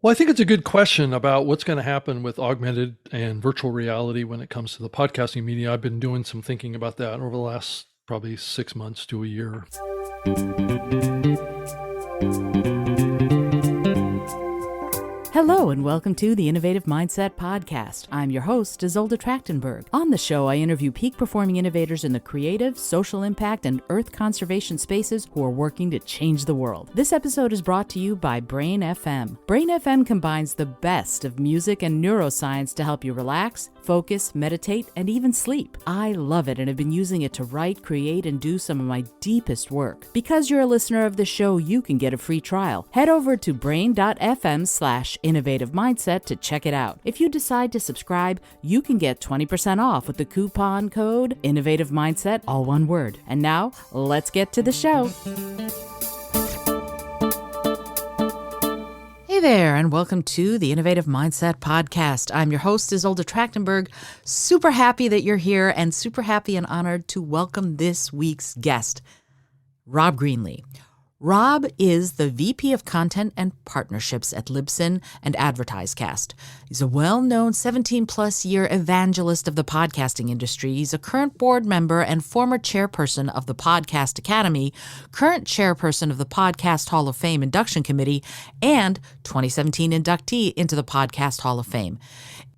Well, I think it's a good question about what's going to happen with augmented and virtual reality when it comes to the podcasting media. I've been doing some thinking about that over the last probably 6 months to a year. Hello and welcome to the Innovative Mindset Podcast. I'm your host, Isolde Trachtenberg. On the show, I interview peak performing innovators in the creative, social impact, and earth conservation spaces who are working to change the world. This episode is brought to you by Brain FM. Brain FM combines the best of music and neuroscience to help you relax, focus, meditate, and even sleep. I love it and have been using it to write, create, and do some of my deepest work. Because you're a listener of the show, you can get a free trial. Head over to brain.fm/innovative mindset to check it out. If you decide to subscribe, you can get 20% off with the coupon code Innovative Mindset, all one word. And now, let's get to the show. Hey there, and welcome to the Innovative Mindset Podcast. I'm your host, Isolde Trachtenberg. Super happy that you're here and super happy and honored to welcome this week's guest, Rob Greenlee. Rob is the VP of Content and Partnerships at Libsyn and AdvertiseCast. He's a well-known 17-plus-year evangelist of the podcasting industry. He's a current board member and former chairperson of the Podcast Academy, current chairperson of the Podcast Hall of Fame Induction Committee, and 2017 inductee into the Podcast Hall of Fame.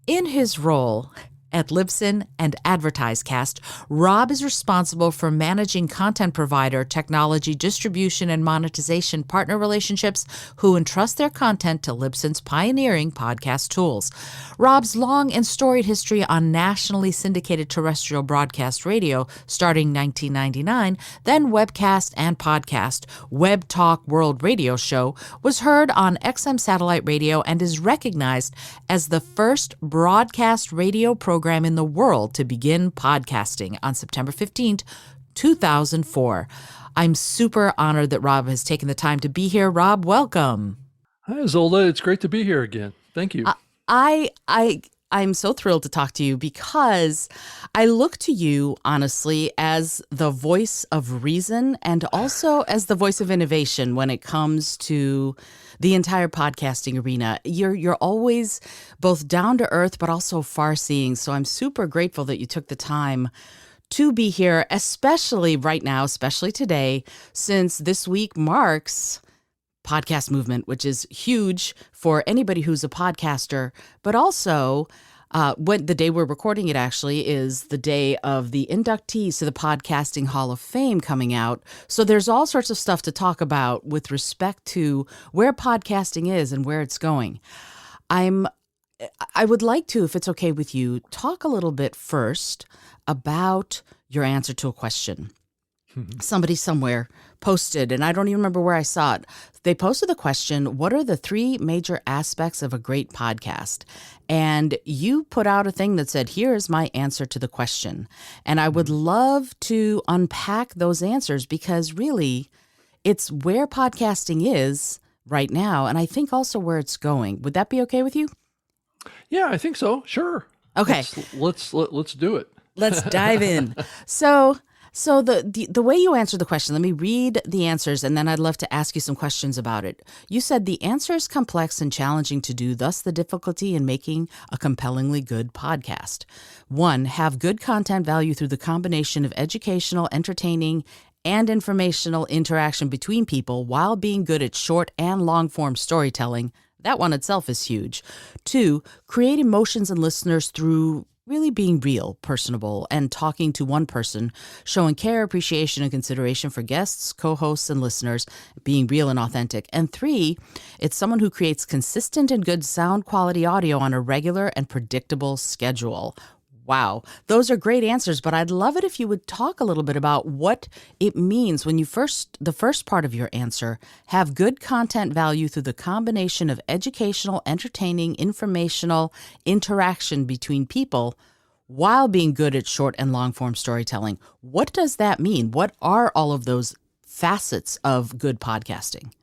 In his role at Libsyn and AdvertiseCast, Rob is responsible for managing content provider, technology, distribution, and monetization partner relationships who entrust their content to Libsyn's pioneering podcast tools. Rob's long and storied history on nationally syndicated terrestrial broadcast radio, starting 1999, then webcast and podcast, Web Talk World Radio Show, was heard on XM satellite radio and is recognized as the first broadcast radio program in the world to begin podcasting on September 15th, 2004. I'm super honored that Rob has taken the time to be here. Rob, welcome. Hi, Isolde. It's great to be here again. Thank you. I'm so thrilled to talk to you because I look to you, honestly, as the voice of reason and also as the voice of innovation when it comes to the entire podcasting arena. You're always both down to earth, but also far-seeing. So I'm super grateful that you took the time to be here, especially right now, especially today, since this week marks podcast movement, which is huge for anybody who's a podcaster, but also when the day we're recording it actually is the day of the inductees to the Podcasting Hall of Fame coming out. So there's all sorts of stuff to talk about with respect to where podcasting is and where it's going. I would like to, if it's okay with you, talk a little bit first about your answer to a question. Somebody somewhere posted, and I don't even remember where I saw it. They posted the question, what are the three major aspects of a great podcast? And you put out a thing that said, here is my answer to the question. And I would love to unpack those answers because really it's where podcasting is right now. And I think also where it's going. Would that be okay with you? Yeah, I think so. Sure. Okay. Let's do it. Let's dive in. So the way you answered the question, let me read the answers, and then I'd love to ask you some questions about it. You said the answer is complex and challenging to do, thus the difficulty in making a compellingly good podcast. 1, have good content value through the combination of educational, entertaining, and informational interaction between people while being good at short and long-form storytelling. That one itself is huge. 2, create emotions in listeners through really being real, personable, and talking to one person, showing care, appreciation, and consideration for guests, co-hosts, and listeners, being real and authentic. And 3, it's someone who creates consistent and good sound quality audio on a regular and predictable schedule. Wow, those are great answers, but I'd love it if you would talk a little bit about what it means when the first part of your answer, have good content value through the combination of educational, entertaining, informational interaction between people while being good at short and long form storytelling. What does that mean? What are all of those facets of good podcasting?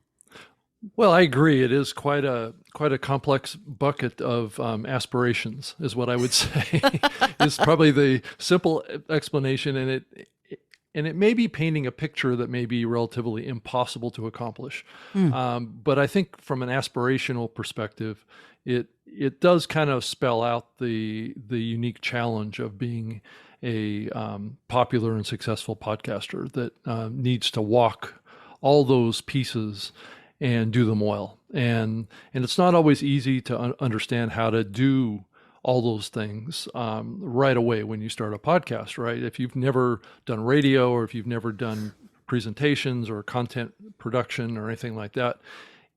Well, I agree. It is quite a complex bucket of aspirations, is what I would say. Is probably the simple explanation, and and it may be painting a picture that may be relatively impossible to accomplish. But I think from an aspirational perspective, it does kind of spell out the unique challenge of being a popular and successful podcaster that needs to walk all those pieces and do them well. And it's not always easy to understand how to do all those things right away when you start a podcast, right? If you've never done radio, or if you've never done presentations or content production or anything like that,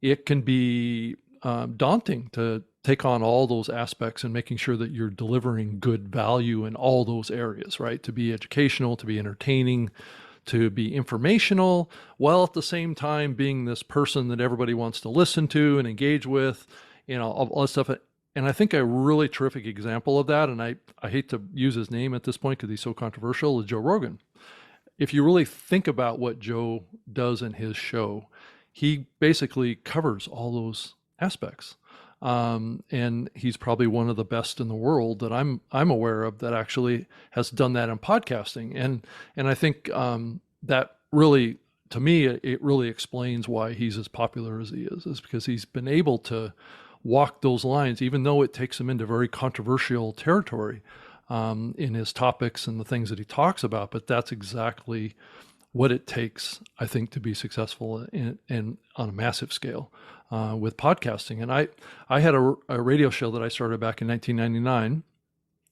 it can be daunting to take on all those aspects and making sure that you're delivering good value in all those areas, right? To be educational, to be entertaining, to be informational, while at the same time being this person that everybody wants to listen to and engage with, all that stuff. And I think a really terrific example of that, and I hate to use his name at this point because he's so controversial, is Joe Rogan. If you really think about what Joe does in his show, he basically covers all those aspects. And he's probably one of the best in the world that I'm aware of that actually has done that in podcasting. And I think that really, to me, it really explains why he's as popular as he is because he's been able to walk those lines, even though it takes him into very controversial territory in his topics and the things that he talks about. But that's exactly what it takes, I think, to be successful in on a massive scale with podcasting. And I had a radio show that I started back in 1999,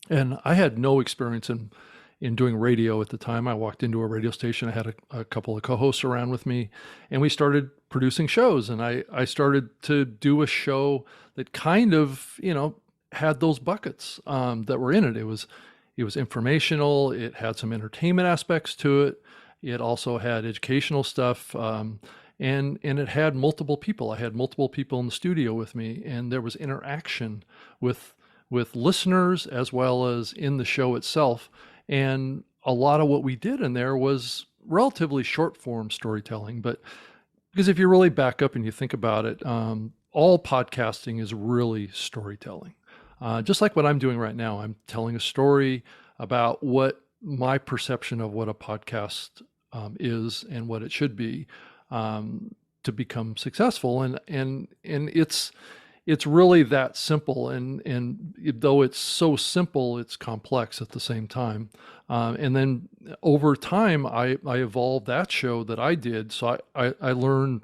and I had no experience in doing radio at the time. I walked into a radio station. I had a couple of co-hosts around with me, and we started producing shows. And I started to do a show that kind of, had those buckets that were in it. It was informational. It had some entertainment aspects to it. It also had educational stuff, and it had multiple people. I had multiple people in the studio with me, and there was interaction with listeners as well as in the show itself. And a lot of what we did in there was relatively short form storytelling. But because if you really back up and you think about it, all podcasting is really storytelling. Just like what I'm doing right now, I'm telling a story about what my perception of what a podcast is and what it should be to become successful. And it's really that simple. And though it's so simple, it's complex at the same time. And then over time, I evolved that show that I did. So I learned,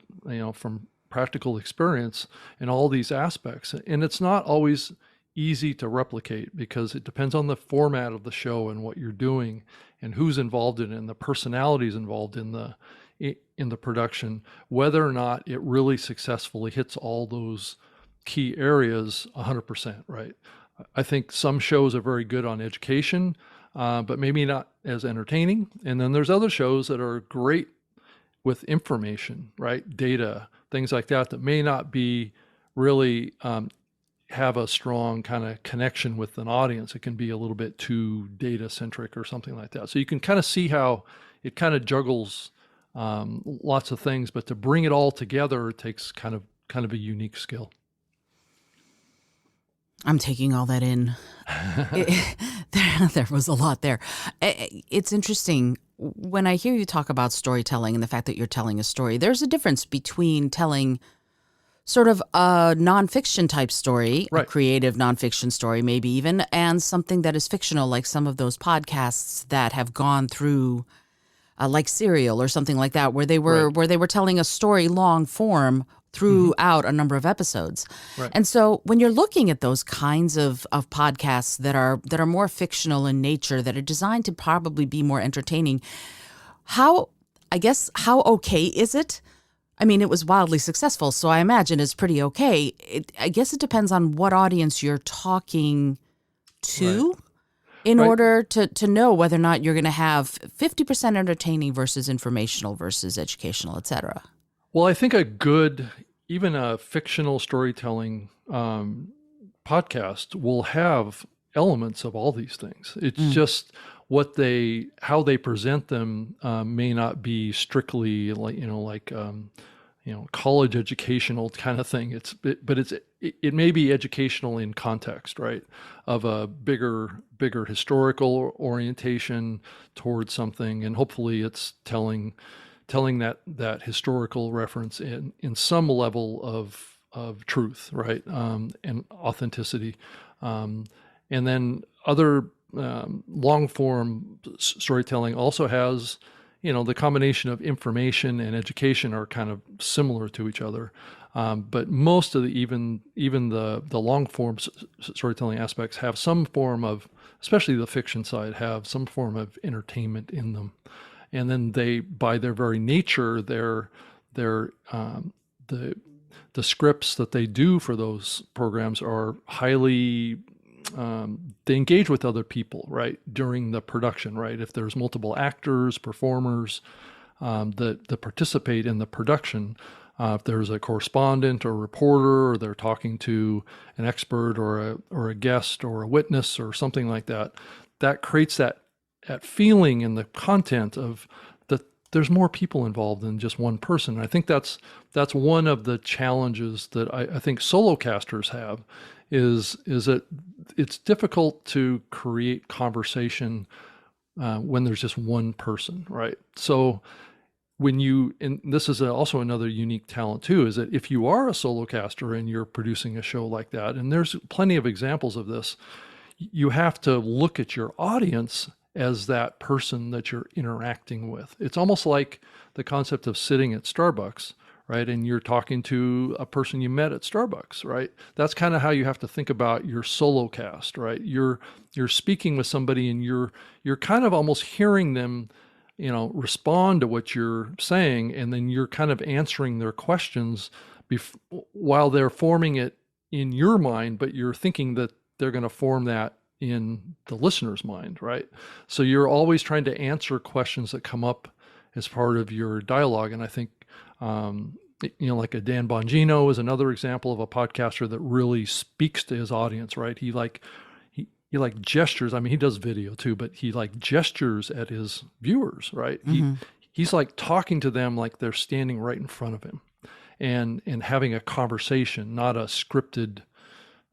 from practical experience in all these aspects. And it's not always easy to replicate because it depends on the format of the show and what you're doing and who's involved in it and the personalities involved in the production, whether or not it really successfully hits all those key areas 100%, right? I think some shows are very good on education, but maybe not as entertaining. And then there's other shows that are great with information, right? Data, things like that may not be really have a strong kind of connection with an audience. It can be a little bit too data centric or something like that. So you can kind of see how it kind of juggles lots of things, but to bring it all together, it takes kind of a unique skill. I'm taking all that in. There was a lot there. It's interesting when I hear you talk about storytelling and the fact that you're telling a story. There's a difference between telling sort of a nonfiction type story, right, a creative nonfiction story maybe even, and something that is fictional, like some of those podcasts that have gone through, like Serial or something like that, where they were telling a story long form throughout a number of episodes. Right. And so when you're looking at those kinds of podcasts that are more fictional in nature, that are designed to probably be more entertaining, how okay is it? I mean, it was wildly successful, so I imagine it's pretty okay. I guess it depends on what audience you're talking to in order to know whether or not you're going to have 50% entertaining versus informational versus educational, et cetera. Well, I think even a fictional storytelling podcast will have elements of all these things. It's just how they present them may not be strictly like college educational kind of thing. But it may be educational in context, right? Of a bigger historical orientation towards something, and hopefully it's telling that historical reference in some level of truth, right? And authenticity. And then other long form storytelling also has, the combination of information and education are kind of similar to each other. But most of even the long form storytelling aspects have some form of, especially the fiction side, have some form of entertainment in them. And then they, by their very nature, the scripts that they do for those programs are highly, they engage with other people, right, during the production, right? If there's multiple actors, performers that participate in the production, if there's a correspondent or reporter, or they're talking to an expert or a guest or a witness or something like that, that creates that feeling in the content of that there's more people involved than just one person. And I think that's one of the challenges that I think solocasters have, is that it's difficult to create conversation when there's just one person, right? So and this is also another unique talent too, is that if you are a solocaster and you're producing a show like that, and there's plenty of examples of this, you have to look at your audience as that person that you're interacting with. It's almost like the concept of sitting at Starbucks, right? And you're talking to a person you met at Starbucks, right? That's kind of how you have to think about your solo cast, right? You're speaking with somebody, and you're kind of almost hearing them, respond to what you're saying, and then you're kind of answering their questions while they're forming it in your mind, but you're thinking that they're going to form that in the listener's mind, right? So you're always trying to answer questions that come up as part of your dialogue. And I think, like a Dan Bongino is another example of a podcaster that really speaks to his audience, right? He gestures. I mean, he does video too, but he gestures at his viewers, right? Mm-hmm. He's like talking to them like they're standing right in front of him, and having a conversation, not a scripted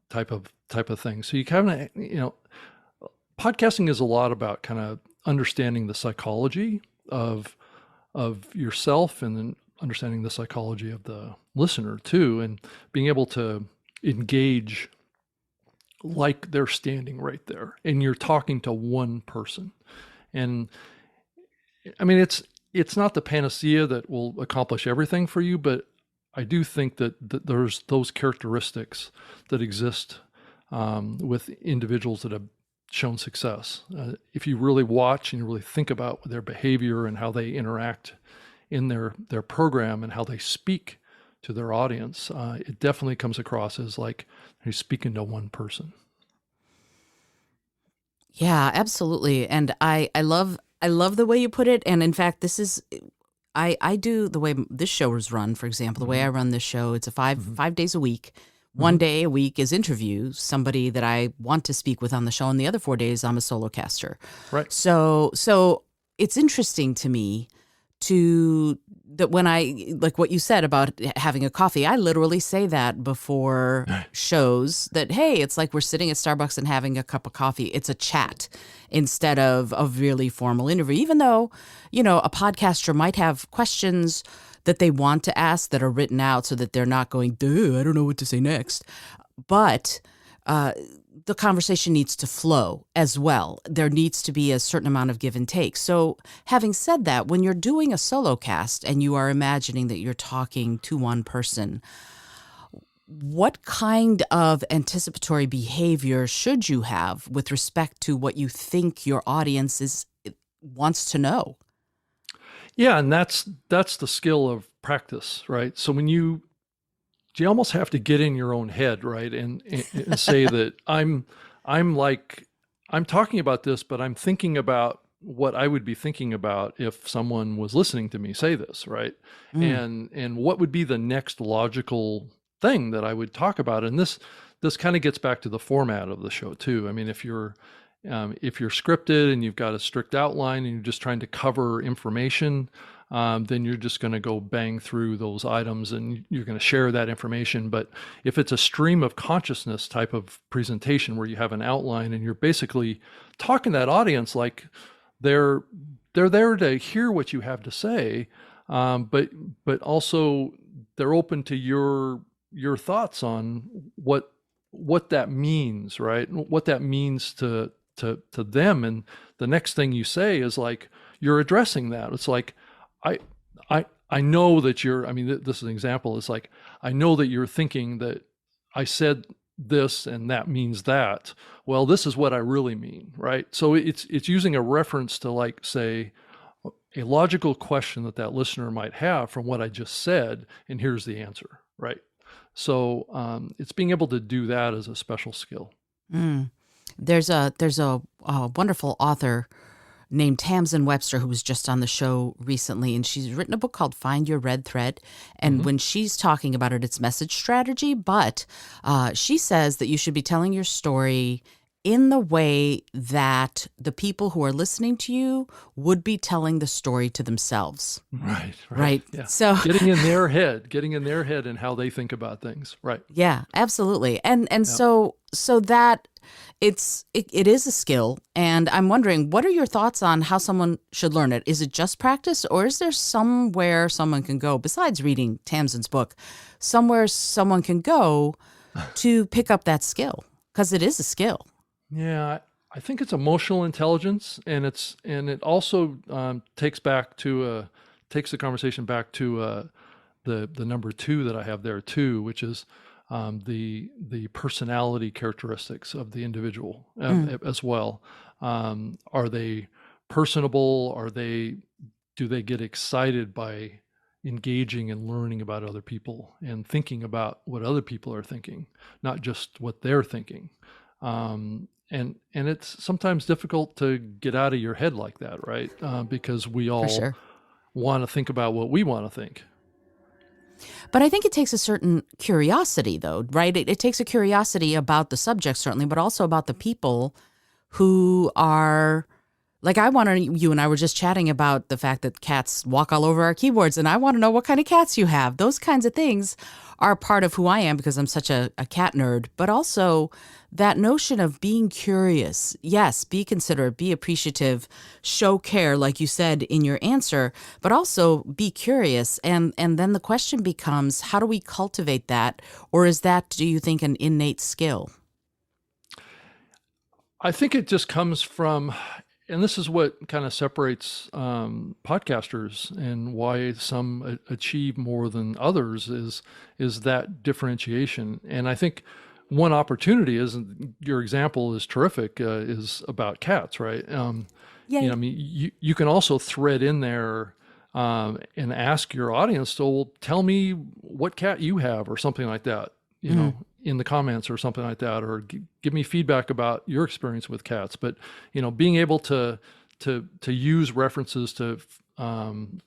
type of thing. So you kind of, podcasting is a lot about kind of understanding the psychology of yourself, and then understanding the psychology of the listener too, and being able to engage like they're standing right there and you're talking to one person. And I mean, it's not the panacea that will accomplish everything for you, but I do think that there's those characteristics that exist with individuals that have shown success. If you really watch and you really think about their behavior and how they interact in their program and how they speak to their audience, it definitely comes across as like he's speaking to one person. Yeah, absolutely. And I love the way you put it. And in fact, this is, I do the way this show is run, for example, the way I run this show, it's a five days a week. One day a week is interview, somebody that I want to speak with on the show, and the other 4 days I'm a solo caster. Right. So it's interesting to me that when I, like what you said about having a coffee, I literally say that before shows, that, hey, it's like we're sitting at Starbucks and having a cup of coffee. It's a chat instead of a really formal interview, even though, a podcaster might have questions that they want to ask that are written out so that they're not going, duh, I don't know what to say next. But the conversation needs to flow as well. There needs to be a certain amount of give and take. So having said that, when you're doing a solo cast and you are imagining that you're talking to one person, what kind of anticipatory behavior should you have with respect to what you think your audience wants to know? Yeah, and that's the skill of practice, right? So when you almost have to get in your own head, right, and say that I'm talking about this, but I'm thinking about what I would be thinking about if someone was listening to me say this, right? And what would be the next logical thing that I would talk about? And this kind of gets back to the format of the show too. I mean, if you're scripted and you've got a strict outline and you're just trying to cover information, then you're just going to go bang through those items and you're going to share that information. But if it's a stream of consciousness type of presentation where you have an outline and you're basically talking to that audience like they're there to hear what you have to say, but also they're open to your thoughts on what that means, right? What that means to them. And the next thing you say is like you're addressing that. It's like I know that you're. I mean, this is an example. It's like I know that you're thinking that I said this and that means that. Well, this is what I really mean, right? So it's using a reference to like say a logical question that listener might have from what I just said, and here's the answer, right? So it's being able to do that as a special skill. Mm. There's a wonderful author named Tamsin Webster who was just on the show recently, and she's written a book called Find Your Red Thread. And when she's talking about it, it's message strategy, but she says that you should be telling your story in the way that the people who are listening to you would be telling the story to themselves. Right. Yeah. So getting in their head and how they think about things. Right. Yeah, absolutely. And so that it is a skill, and I'm wondering, what are your thoughts on how someone should learn it? Is it just practice, or is there somewhere someone can go besides reading Tamsin's book, somewhere someone can go to pick up that skill? Because it is a skill. Yeah, I think it's emotional intelligence, and it also takes the conversation back to the number 2 that I have there too, which is the personality characteristics of the individual as well. Are they personable? Do they get excited by engaging and learning about other people and thinking about what other people are thinking, not just what they're thinking? And it's sometimes difficult to get out of your head like that, right? Because we all For sure. want to think about what we want to think. But I think it takes a certain curiosity, though, right? It takes a curiosity about the subject, certainly, but also about the people who are, like, you and I were just chatting about the fact that cats walk all over our keyboards, and I want to know what kind of cats you have. Those kinds of things are part of who I am because I'm such a cat nerd, but also that notion of being curious. Yes, be considerate, be appreciative, show care, like you said in your answer, but also be curious. And then the question becomes, how do we cultivate that? Or is that, do you think, an innate skill? I think it just comes from, and this is what kind of separates podcasters and why some achieve more than others is that differentiation. And I think one opportunity is, your example is terrific, is about cats, right? I mean, you can also thread in there and ask your audience to, well, tell me what cat you have or something like that, you know, in the comments or something like that, or give me feedback about your experience with cats. But, being able to use references to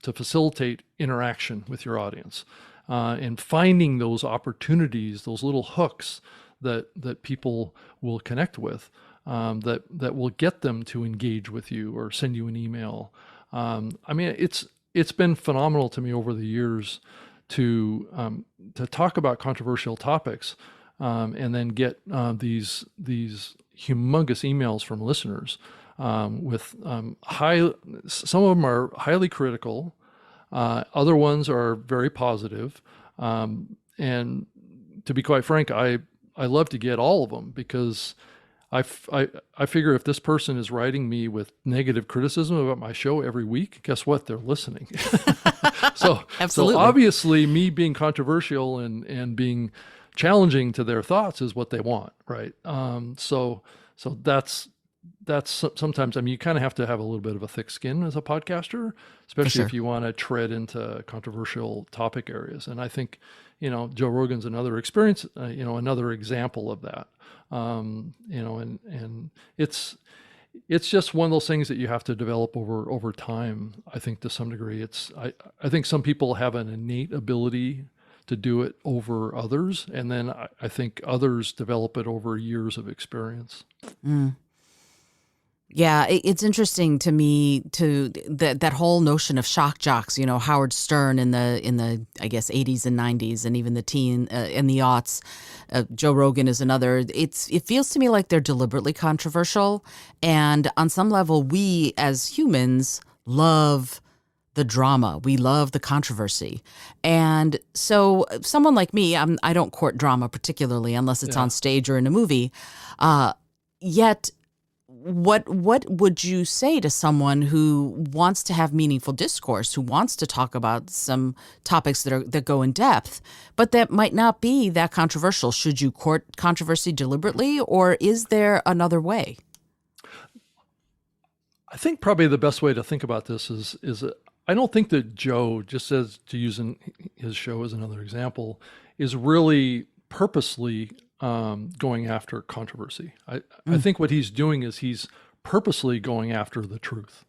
facilitate interaction with your audience, and finding those opportunities, those little hooks that people will connect with, that will get them to engage with you or send you an email. I mean, it's been phenomenal to me over the years to talk about controversial topics, and then get these humongous emails from listeners with some of them are highly critical, other ones are very positive, and to be quite frank, I love to get all of them, because I figure if this person is writing me with negative criticism about my show every week, guess what? They're listening. So obviously me being controversial and being challenging to their thoughts is what they want, right? So that's sometimes, I mean, you kind of have to have a little bit of a thick skin as a podcaster, especially if you want to tread into controversial topic areas. And I think, Joe Rogan's another experience, another example of that. And it's just one of those things that you have to develop over time. I think to some degree, I think some people have an innate ability to do it over others, and then I think others develop it over years of experience. Yeah, it's interesting to me to that whole notion of shock jocks. You know, Howard Stern in the I guess 80s and 90s, and even the teen in the aughts. Joe Rogan is another. It feels to me like they're deliberately controversial, and on some level, we as humans love the drama. We love the controversy. And so someone like me, I don't court drama particularly unless it's on stage or in a movie. Yet what would you say to someone who wants to have meaningful discourse, who wants to talk about some topics that go in depth, but that might not be that controversial? Should you court controversy deliberately, or is there another way? I think probably the best way to think about this is I don't think that Joe, just as to using his show as another example, is really purposely going after controversy. I think what he's doing is he's purposely going after the truth,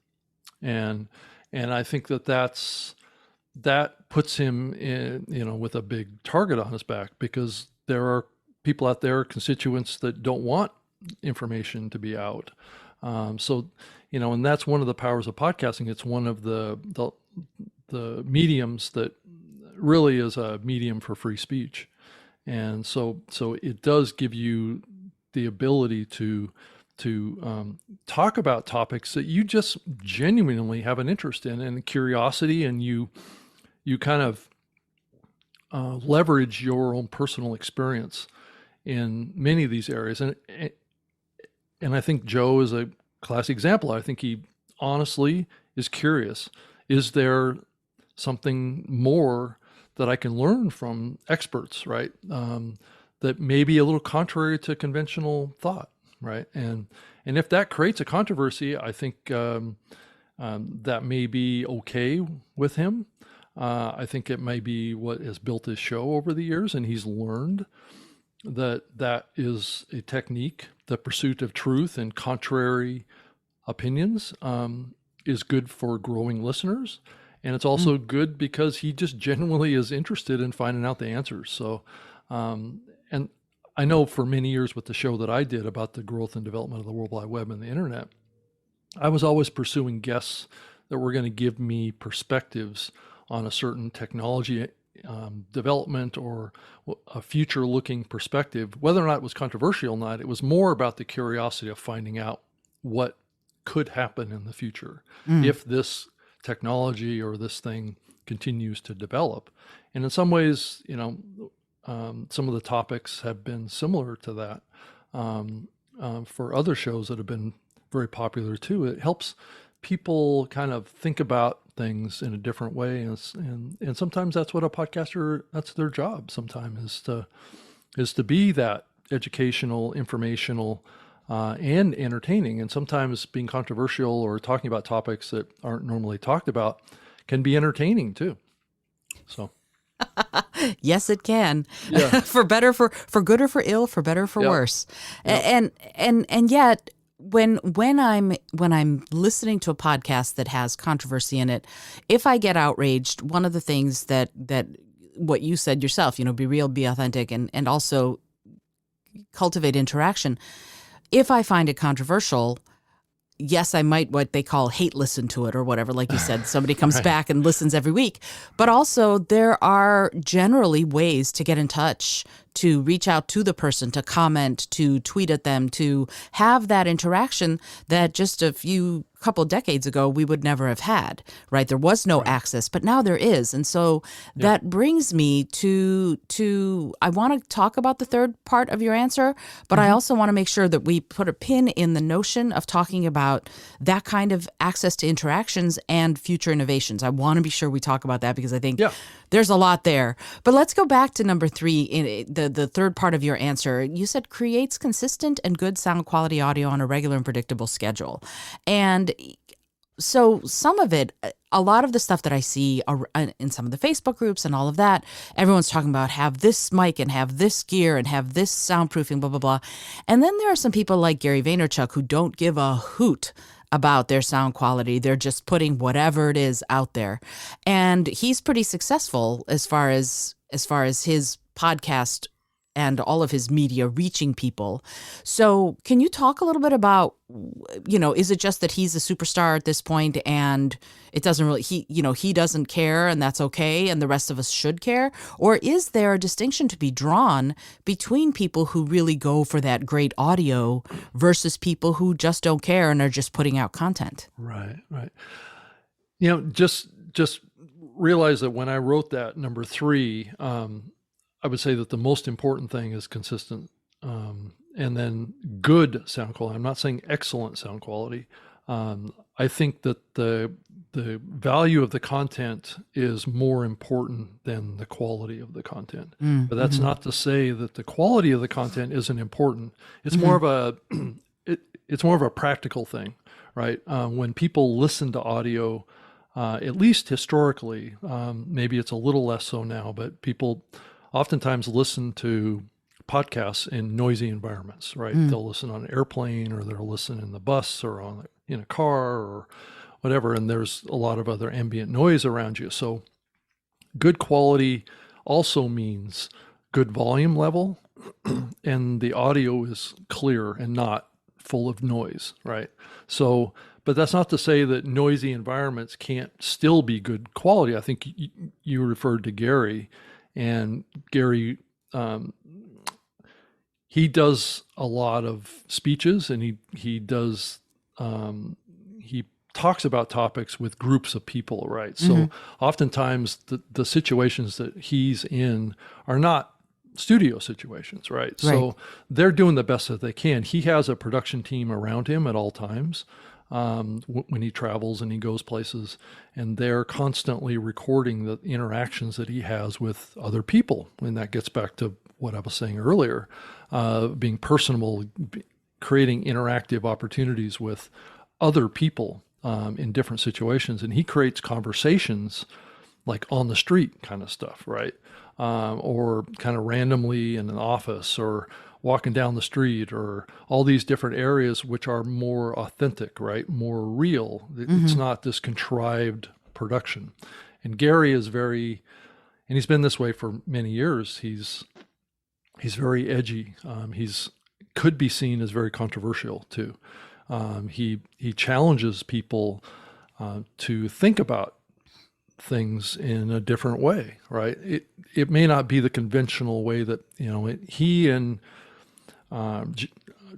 and I think that puts him in, with a big target on his back, because there are people out there, constituents, that don't want information to be out. So, and that's one of the powers of podcasting. It's one of the mediums that really is a medium for free speech. And so it does give you the ability to talk about topics that you just genuinely have an interest in and curiosity, and you kind of leverage your own personal experience in many of these areas. And I think Joe is a classic example. I think he honestly is curious. Is there something more that I can learn from experts, right? That may be a little contrary to conventional thought, right? And if that creates a controversy, I think that may be okay with him. I think it may be what has built his show over the years, and he's learned that is a technique. The pursuit of truth and contrary opinions is good for growing listeners. And it's also good because he just genuinely is interested in finding out the answers. So, and I know for many years with the show that I did about the growth and development of the World Wide Web and the internet, I was always pursuing guests that were going to give me perspectives on a certain technology development or a future-looking perspective. Whether or not it was controversial or not, it was more about the curiosity of finding out what could happen in the future if this technology or this thing continues to develop. And in some ways, some of the topics have been similar to that for other shows that have been very popular too. It helps people kind of think about things in a different way, and sometimes that's what a podcaster, that's their job sometimes, is to be that educational, informational, and entertaining. And sometimes being controversial or talking about topics that aren't normally talked about can be entertaining too. So yes, it can. Yeah. For better, for good or for ill, for better or for worse. And yet when I'm listening to a podcast that has controversy in it, if I get outraged, one of the things that what you said yourself, be real, be authentic, and also cultivate interaction. If I find it controversial, yes, I might what they call hate listen to it or whatever. Like you said, somebody comes back and listens every week. But also there are generally ways to get in touch, to reach out to the person, to comment, to tweet at them, to have that interaction that just a couple of decades ago we would never have had, right? There was no access, but now there is. And so that brings me to I want to talk about the third part of your answer, but I also want to make sure that we put a pin in the notion of talking about that kind of access to interactions and future innovations. I want to be sure we talk about that because I think there's a lot there. But let's go back to number 3, in the third part of your answer. You said creates consistent and good sound quality audio on a regular and predictable schedule. And so some of it, a lot of the stuff that I see in some of the Facebook groups and all of that, everyone's talking about have this mic and have this gear and have this soundproofing, blah, blah, blah. And then there are some people like Gary Vaynerchuk who don't give a hoot about their sound quality. They're just putting whatever it is out there. And he's pretty successful as far as his podcast and all of his media reaching people. So can you talk a little bit about, is it just that he's a superstar at this point and it doesn't really, he doesn't care and that's okay and the rest of us should care? Or is there a distinction to be drawn between people who really go for that great audio versus people who just don't care and are just putting out content? Right. Just realize that when I wrote that number 3, I would say that the most important thing is consistent, and then good sound quality. I'm not saying excellent sound quality. I think that the value of the content is more important than the quality of the content. But that's not to say that the quality of the content isn't important. It's more of a it's more of a practical thing, right? When people listen to audio, at least historically, maybe it's a little less so now, but people oftentimes listen to podcasts in noisy environments, right? They'll listen on an airplane, or they'll listen in the bus, or in a car, or whatever, and there's a lot of other ambient noise around you. So good quality also means good volume level, and the audio is clear and not full of noise, right? So, but that's not to say that noisy environments can't still be good quality. I think you referred to Gary, and Gary, he does a lot of speeches, and he does, he talks about topics with groups of people, right? So oftentimes the situations that he's in are not studio situations, right? So they're doing the best that they can. He has a production team around him at all times. When he travels and he goes places, and they're constantly recording the interactions that he has with other people. And that gets back to what I was saying earlier, being personable, creating interactive opportunities with other people in different situations. And he creates conversations like on the street kind of stuff, right? Or kind of randomly in an office, or walking down the street, or all these different areas which are more authentic, right? More real. It's not this contrived production. And Gary is and he's been this way for many years. He's very edgy. He's could be seen as very controversial too. He challenges people to think about things in a different way, right? It may not be the conventional way that, he and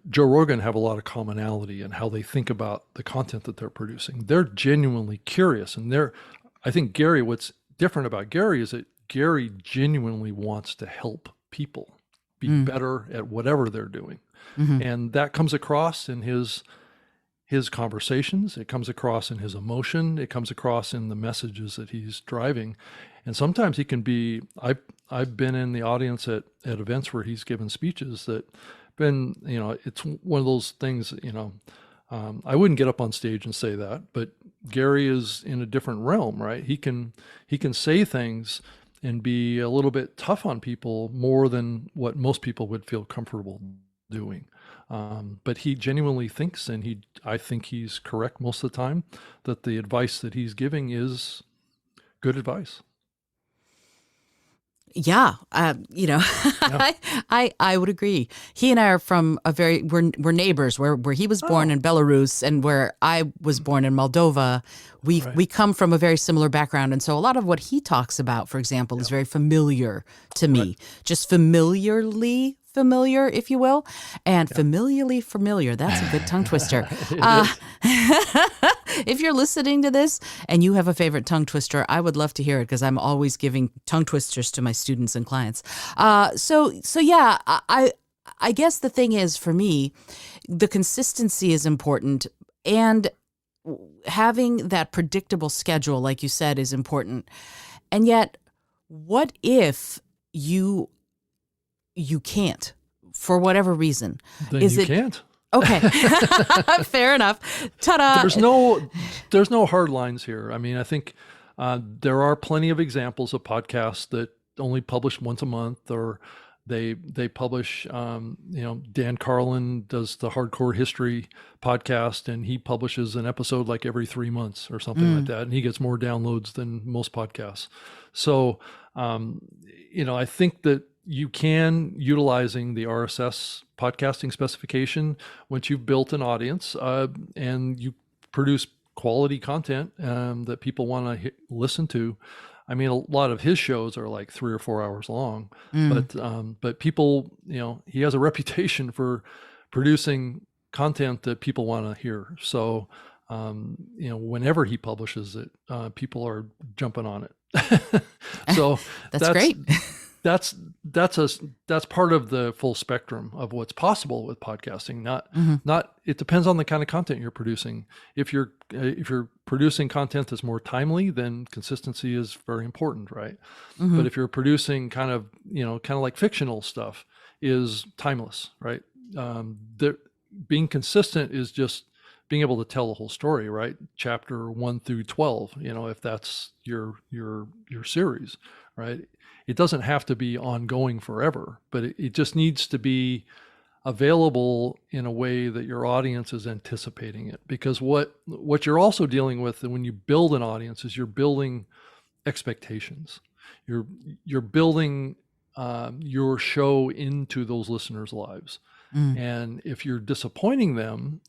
Joe Rogan have a lot of commonality in how they think about the content that they're producing. They're genuinely curious, and I think what's different about Gary is that Gary genuinely wants to help people be better at whatever they're doing. And that comes across in his conversations. It comes across in his emotion. It comes across in the messages that he's driving. And sometimes he can be, I've been in the audience at events where he's given speeches that been, it's one of those things, I wouldn't get up on stage and say that, but Gary is in a different realm, right? He can say things and be a little bit tough on people more than what most people would feel comfortable doing. But he genuinely thinks, and I think he's correct most of the time, that the advice that he's giving is good advice. Yeah, Yeah. I would agree. He and I are from we're neighbors. Where he was born in Belarus and where I was born in Moldova, we come from a very similar background, and so a lot of what he talks about, for example, is very familiar to me, just familiarly familiar, if you will, and familiarly familiar. That's a good tongue twister. If you're listening to this and you have a favorite tongue twister, I would love to hear it, because I'm always giving tongue twisters to my students and clients. So yeah, I guess the thing is, for me, the consistency is important, and having that predictable schedule, like you said, is important. And yet, what if you can't, for whatever reason? Then you can't. Okay. Fair enough. Ta-da. There's no hard lines here. I mean, I think there are plenty of examples of podcasts that only publish once a month, or they publish, Dan Carlin does the Hardcore History podcast, and he publishes an episode like every 3 months or something like that. And he gets more downloads than most podcasts. So, I think that you can, utilizing the RSS podcasting specification, once you've built an audience and you produce quality content that people want to listen to. I mean, a lot of his shows are like 3 or 4 hours long, but people, he has a reputation for producing content that people want to hear. So, whenever he publishes it, people are jumping on it. So that's great. That's part of the full spectrum of what's possible with podcasting. Not it depends on the kind of content you're producing. If you're producing content that's more timely, then consistency is very important, right? But if you're producing kind of like fictional stuff, is timeless, right? Being consistent is just being able to tell the whole story, right? Chapter 1 through 12, if that's your series, right? It doesn't have to be ongoing forever, but it just needs to be available in a way that your audience is anticipating it. Because what you're also dealing with when you build an audience is you're building expectations. You're building your show into those listeners' lives. And if you're disappointing them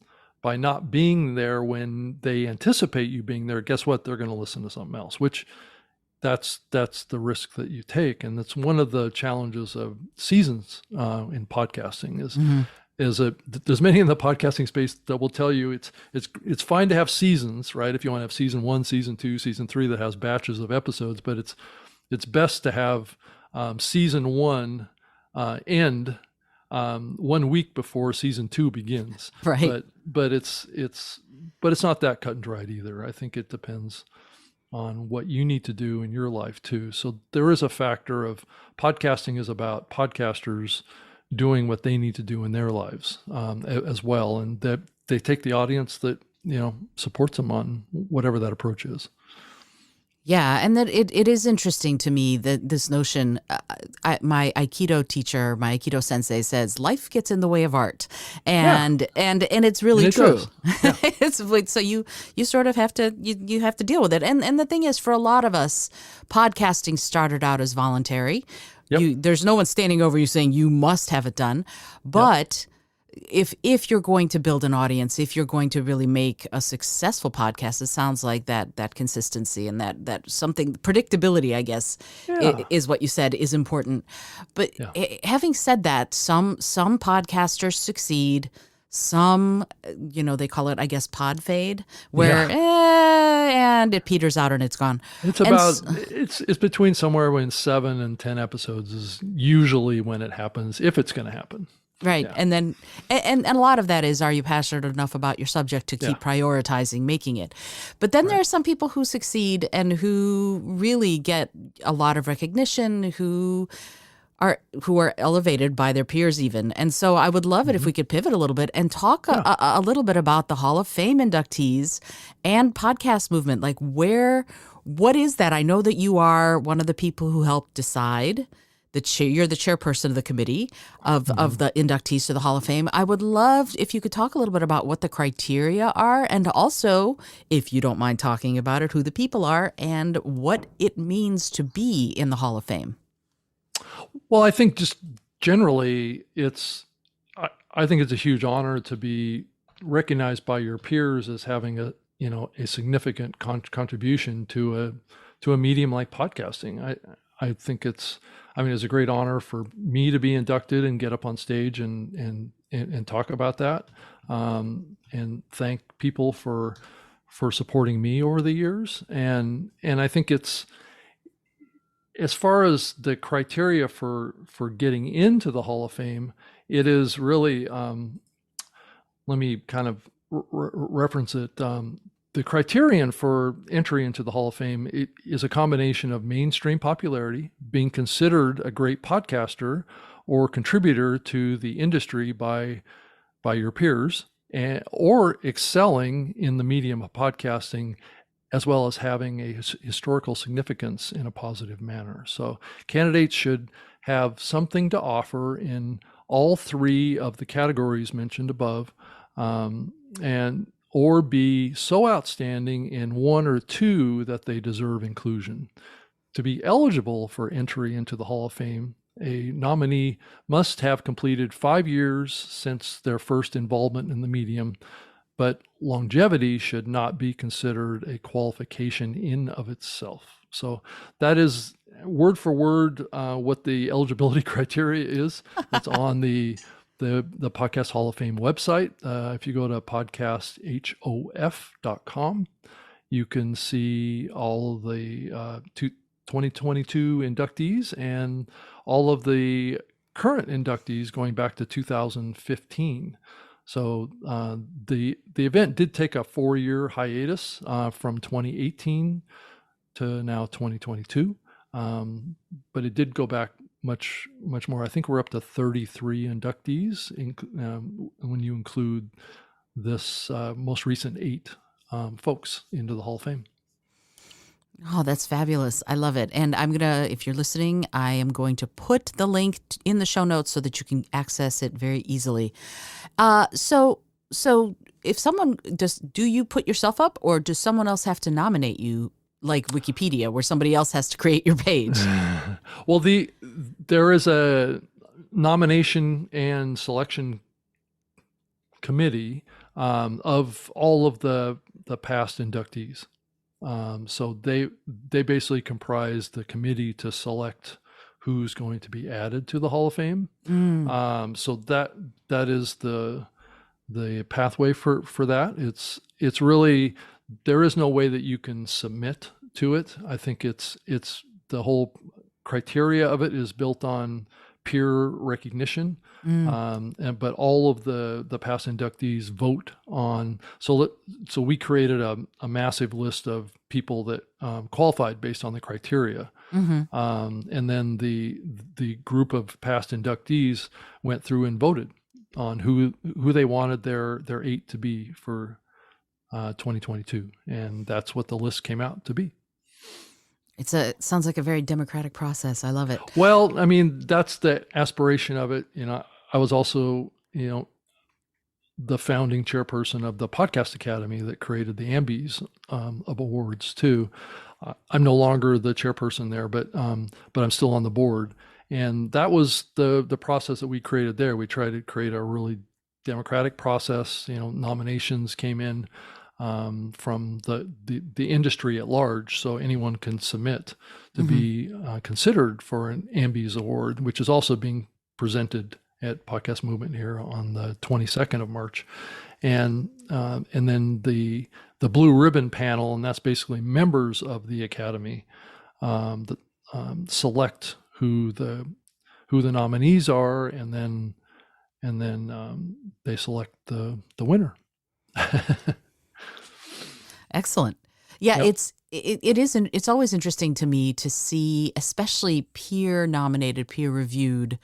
by not being there when they anticipate you being there, guess what? They're going to listen to something else, which that's the risk that you take. And that's one of the challenges of seasons in podcasting is that there's many in the podcasting space that will tell you it's fine to have seasons, right? If you want to have season 1, season 2, season 3 that has batches of episodes, but it's best to have season 1 end 1 week before season 2 begins. Right. But it's not that cut and dried either. I think it depends on what you need to do in your life too. So there is a factor of podcasting is about podcasters doing what they need to do in their lives as well. And that they take the audience that, supports them on whatever that approach is. Yeah, and that it is interesting to me that this notion, my Aikido teacher, my Aikido sensei says, life gets in the way of art, and it's really true. Yeah. It's like, so you sort of have to you have to deal with it, and the thing is, for a lot of us, podcasting started out as voluntary. Yep. There's no one standing over you saying you must have it done, but. Yep. If you're going to build an audience, if you're going to really make a successful podcast, it sounds like that consistency and that something predictability, I guess, is what you said is important. But having said that, some podcasters succeed. Some, they call it, I guess, pod fade, where and it peters out and it's gone. It's between somewhere between 7 and 10 episodes is usually when it happens, if it's going to happen. Right. Yeah. And then, and a lot of that is, are you passionate enough about your subject to keep prioritizing making it? But then there are some people who succeed and who really get a lot of recognition, who are elevated by their peers even. And so I would love it if we could pivot a little bit and talk a little bit about the Hall of Fame inductees and podcast movement. Like what is that? I know that you are one of the people who helped decide. You're the chairperson of the committee of the inductees to the Hall of Fame. I would love if you could talk a little bit about what the criteria are, and also, if you don't mind talking about it, who the people are and what it means to be in the Hall of Fame. Well, I think just generally, I think it's a huge honor to be recognized by your peers as having a significant contribution to a medium like podcasting. I think it's a great honor for me to be inducted and get up on stage and talk about that, and thank people for supporting me over the years. And I think it's, as far as the criteria for getting into the Hall of Fame, it is really, let me kind of reference it. The criterion for entry into the Hall of Fame is a combination of mainstream popularity, being considered a great podcaster or contributor to the industry by your peers, or excelling in the medium of podcasting, as well as having a historical significance in a positive manner. So candidates should have something to offer in all 3 of the categories mentioned above, or be so outstanding in 1 or 2 that they deserve inclusion. To be eligible for entry into the Hall of Fame, a nominee must have completed 5 years since their first involvement in the medium, but longevity should not be considered a qualification in of itself. So that is word for word what the eligibility criteria is. It's on the Podcast Hall of Fame website. If you go to podcasthof.com, you can see all of the 2022 inductees and all of the current inductees going back to 2015. So the event did take a 4-year hiatus from 2018 to now 2022, but it did go back much more. I think we're up to 33 inductees when you include this most recent 8 folks into the Hall of Fame. Oh, that's fabulous. I love it. And if you're listening, I am going to put the link in the show notes so that you can access it very easily. So if someone do you put yourself up, or does someone else have to nominate you, like Wikipedia, where somebody else has to create your page? Well, there is a nomination and selection committee of all of the past inductees. So they basically comprise the committee to select who's going to be added to the Hall of Fame. So that is the pathway for that. It's really, there is no way that you can submit to it. I think it's the whole criteria of it is built on peer recognition. But all of the past inductees vote on. So we created a massive list of people that qualified based on the criteria, and then the group of past inductees went through and voted on who they wanted their 8 to be for 2022, and that's what the list came out to be. It sounds like a very democratic process. I love it. Well, I mean, that's the aspiration of it. I was also, the founding chairperson of the Podcast Academy that created the AMBIES of awards too. I'm no longer the chairperson there, but I'm still on the board. And that was the process that we created there. We tried to create a really democratic process. Nominations came in from the industry at large, so anyone can submit to be considered for an AMBIES award, which is also being presented at Podcast Movement here on the 22nd of March, and then the Blue Ribbon panel, and that's basically members of the Academy that select who the nominees are, and then they select the winner. Excellent. Yeah, yep. It's always interesting to me to see, especially peer nominated, peer reviewed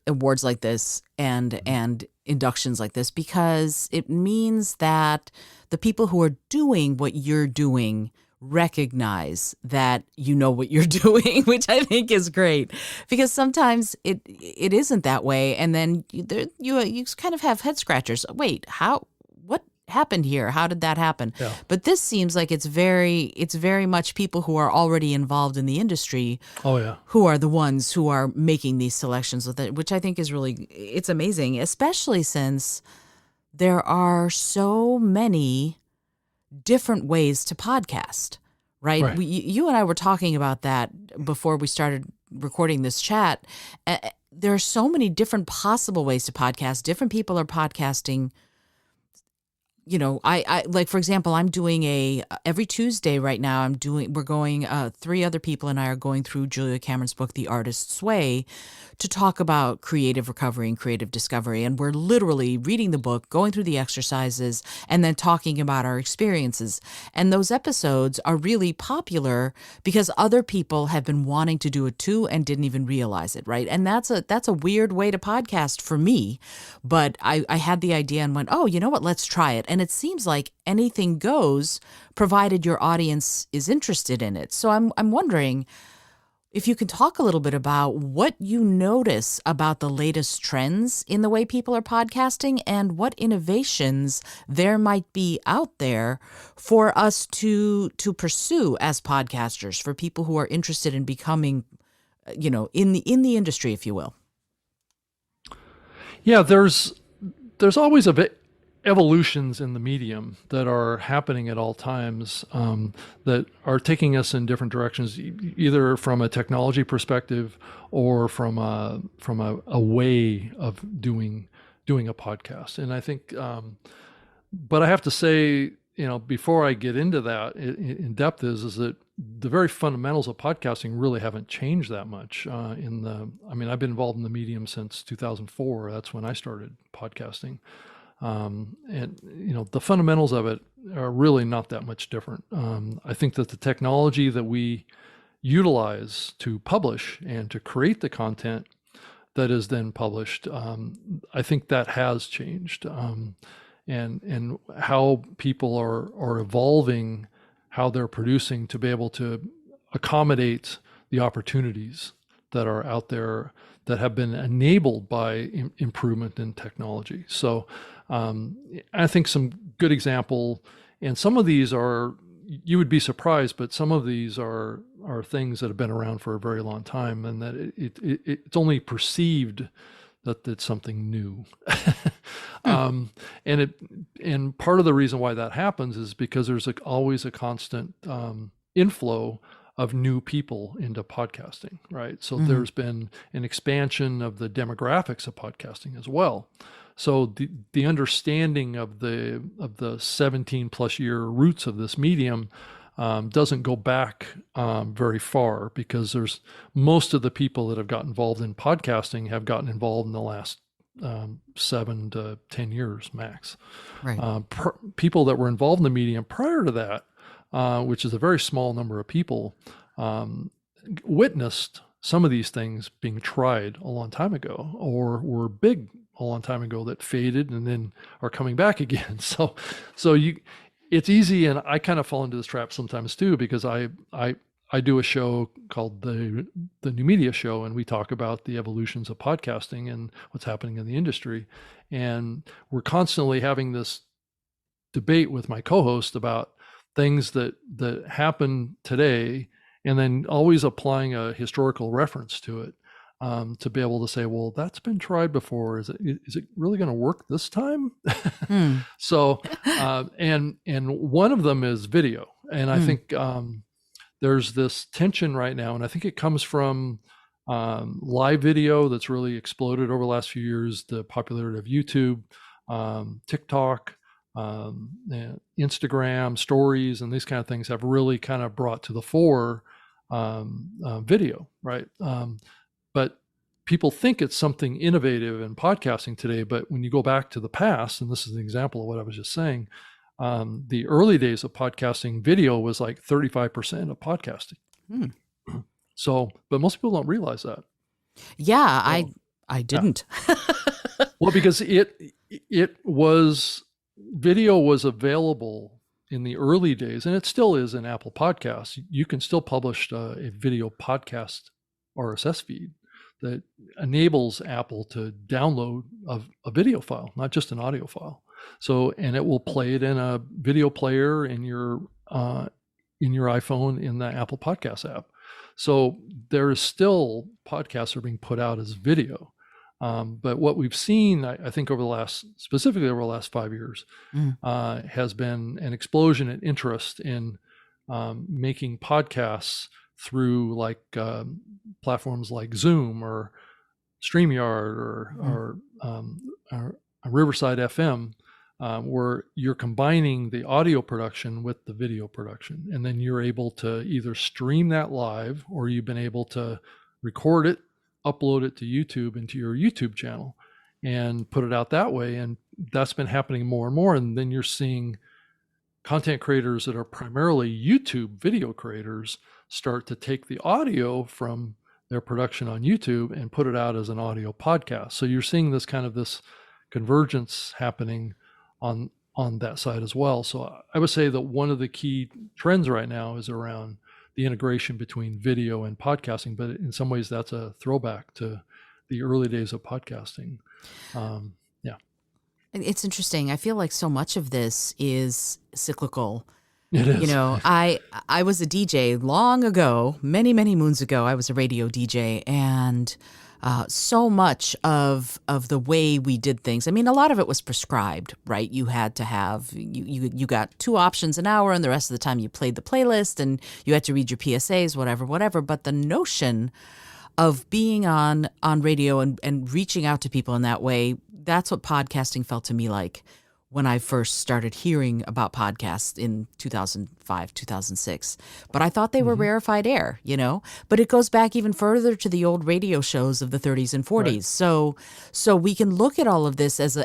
awards like this and inductions like this, because it means that the people who are doing what you're doing recognize that you know what you're doing, which I think is great, because sometimes it isn't that way, and then you kind of have head scratchers. Wait, what happened here? How did that happen? Yeah. But this seems like it's very much people who are already involved in the industry. Oh yeah, who are the ones who are making these selections with it, which I think is it's amazing, especially since there are so many different ways to podcast, right? You and I were talking about that before we started recording this chat. There are so many different possible ways to podcast. Different people are podcasting. I like, for example, I'm doing every Tuesday right now. We're going, 3 other people and I are going through Julia Cameron's book, The Artist's Way, to talk about creative recovery and creative discovery. And we're literally reading the book, going through the exercises, and then talking about our experiences. And those episodes are really popular because other people have been wanting to do it too and didn't even realize it, right? And that's a weird way to podcast for me. But I had the idea and went, oh, you know what? Let's try it. And it seems like anything goes, provided your audience is interested in it. So I'm wondering if you can talk a little bit about what you notice about the latest trends in the way people are podcasting and what innovations there might be out there for us to pursue as podcasters, for people who are interested in becoming in the industry, if you will? Yeah, there's always evolutions in the medium that are happening at all times, that are taking us in different directions, either from a technology perspective or from a way of doing a podcast. And I think, but I have to say, before I get into that in depth, is that the very fundamentals of podcasting really haven't changed that much. I mean, I've been involved in the medium since 2004. That's when I started podcasting. And the fundamentals of it are really not that much different. I think that the technology that we utilize to publish and to create the content that is then published, I think that has changed. And how people are evolving, how they're producing to be able to accommodate the opportunities that are out there that have been enabled by improvement in technology. So I think some good example, and some of these are, you would be surprised, but some of these are things that have been around for a very long time, and that it's only perceived that it's something new. And part of the reason why that happens is because there's always a constant inflow of new people into podcasting, right? So there's been an expansion of the demographics of podcasting as well. So the understanding of the 17 plus year roots of this medium doesn't go back very far, because there's most of the people that have got involved in podcasting have gotten involved in the last 7 to 10 years max. Right. People that were involved in the medium prior to that, which is a very small number of people, witnessed some of these things being tried a long time ago, or were big a long time ago, that faded and then are coming back again. So it's easy, and I kind of fall into this trap sometimes too, because I do a show called the New Media Show, and we talk about the evolutions of podcasting and what's happening in the industry. And we're constantly having this debate with my co-host about things that happen today, and then always applying a historical reference to it, to be able to say, well, that's been tried before. Is it really going to work this time? So, and one of them is video. And I think there's this tension right now, and I think it comes from live video that's really exploded over the last few years, the popularity of YouTube, TikTok, Instagram stories, and these kind of things have really kind of brought to the fore video, right? But people think it's something innovative in podcasting today. But when you go back to the past, and this is an example of what I was just saying, the early days of podcasting, video was like 35% of podcasting. So, but most people don't realize that. Yeah, I didn't. Well, because video was available in the early days, and it still is in Apple Podcasts. You can still publish a video podcast RSS feed that enables Apple to download a video file, not just an audio file. So, and it will play it in a video player in your iPhone in the Apple Podcast app. So there is still podcasts are being put out as video. But what we've seen, I think specifically over the last 5 years, has been an explosion in interest in making podcasts through like platforms like Zoom or StreamYard or Riverside FM, where you're combining the audio production with the video production. And then you're able to either stream that live, or you've been able to record it, upload it to YouTube, into your YouTube channel, and put it out that way. And that's been happening more and more. And then you're seeing content creators that are primarily YouTube video creators start to take the audio from their production on YouTube and put it out as an audio podcast. So you're seeing this convergence happening on that side as well. So I would say that one of the key trends right now is around the integration between video and podcasting, but in some ways that's a throwback to the early days of podcasting. It's interesting. I feel like so much of this is cyclical. It You is. know, I was a DJ long ago, many many moons ago. I was a radio DJ, and so much of the way we did things. I mean, a lot of it was prescribed, right? You had to have you got two options an hour, and the rest of the time you played the playlist, and you had to read your PSAs, whatever, whatever. But the notion of being on radio and reaching out to people in that way, that's what podcasting felt to me like when I first started hearing about podcasts in 2005, 2006. But I thought they were Hmm. rarefied air, you know? But it goes back even further to the old radio shows of the 30s and Right. 40s. So we can look at all of this as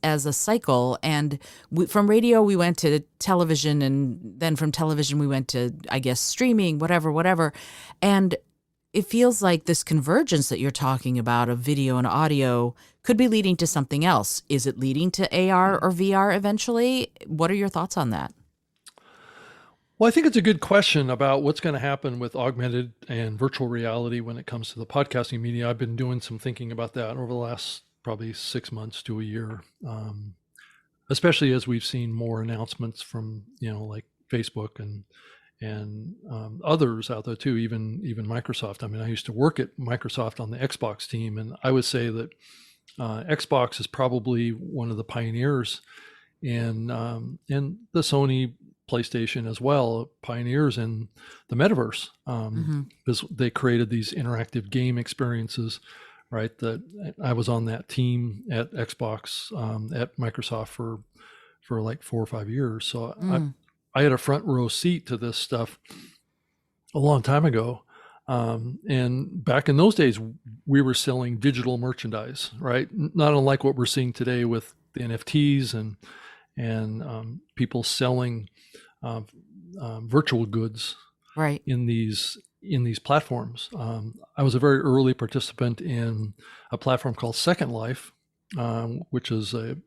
a cycle, and from radio we went to television, and then from television we went to, I guess, streaming, whatever, whatever. And it feels like this convergence that you're talking about of video and audio could be leading to something else. Is it leading to AR or VR eventually? What are your thoughts on that? Well, I think it's a good question about what's going to happen with augmented and virtual reality when it comes to the podcasting media. I've been doing some thinking about that over the last probably 6 months to a year, especially as we've seen more announcements from, like Facebook and others out there too, even Microsoft. I mean, I used to work at Microsoft on the Xbox team, and I would say that Xbox is probably one of the pioneers, and the Sony PlayStation as well, pioneers in the metaverse, Mm-hmm. because they created these interactive game experiences, right? That I was on that team at Xbox, at Microsoft for like 4 or 5 years. So Mm. I had a front row seat to this stuff a long time ago. And back in those days, we were selling digital merchandise, right? Not unlike what we're seeing today with the NFTs and people selling uh, virtual goods Right. in these platforms. I was a very early participant in a platform called Second Life, which is a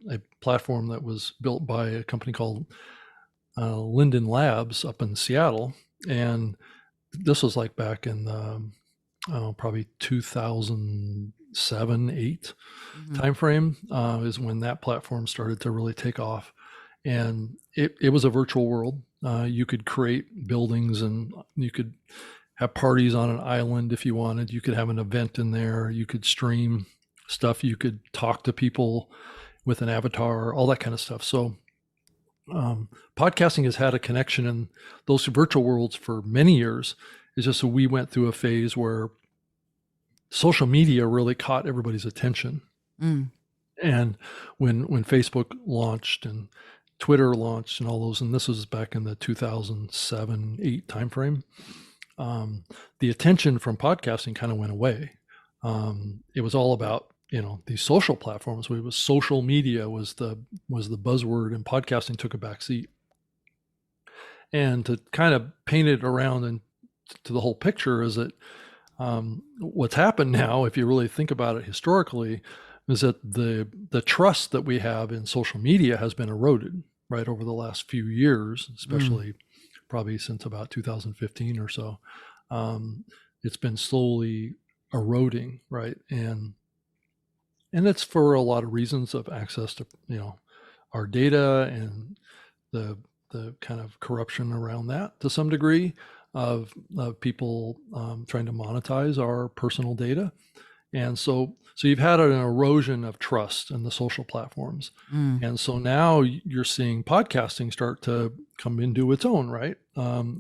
platform that was built by a company called Linden Labs up in Seattle, and this was like back in probably 2007, 8 Mm-hmm. timeframe, is when that platform started to really take off. And it was a virtual world. You could create buildings, and you could have parties on an island if you wanted. You could have an event in there. You could stream stuff. You could talk to people with an avatar, all that kind of stuff. So podcasting has had a connection in those virtual worlds for many years. It's just that we went through a phase where social media really caught everybody's attention. Mm. And when Facebook launched and Twitter launched and all those, and this was back in the 2007-8 timeframe, the attention from podcasting kind of went away. It was all about these social platforms. It was social media was the buzzword, and podcasting took a back seat. And to kind of paint it around and to the whole picture is that what's happened now, if you really think about it historically, is that the trust that we have in social media has been eroded right over the last few years, especially probably since about 2015 or so. It's been slowly eroding, right? And it's for a lot of reasons of access to our data and the kind of corruption around that to some degree of people trying to monetize our personal data. And so you've had an erosion of trust in the social platforms. Mm. And so now you're seeing podcasting start to come into its own, right?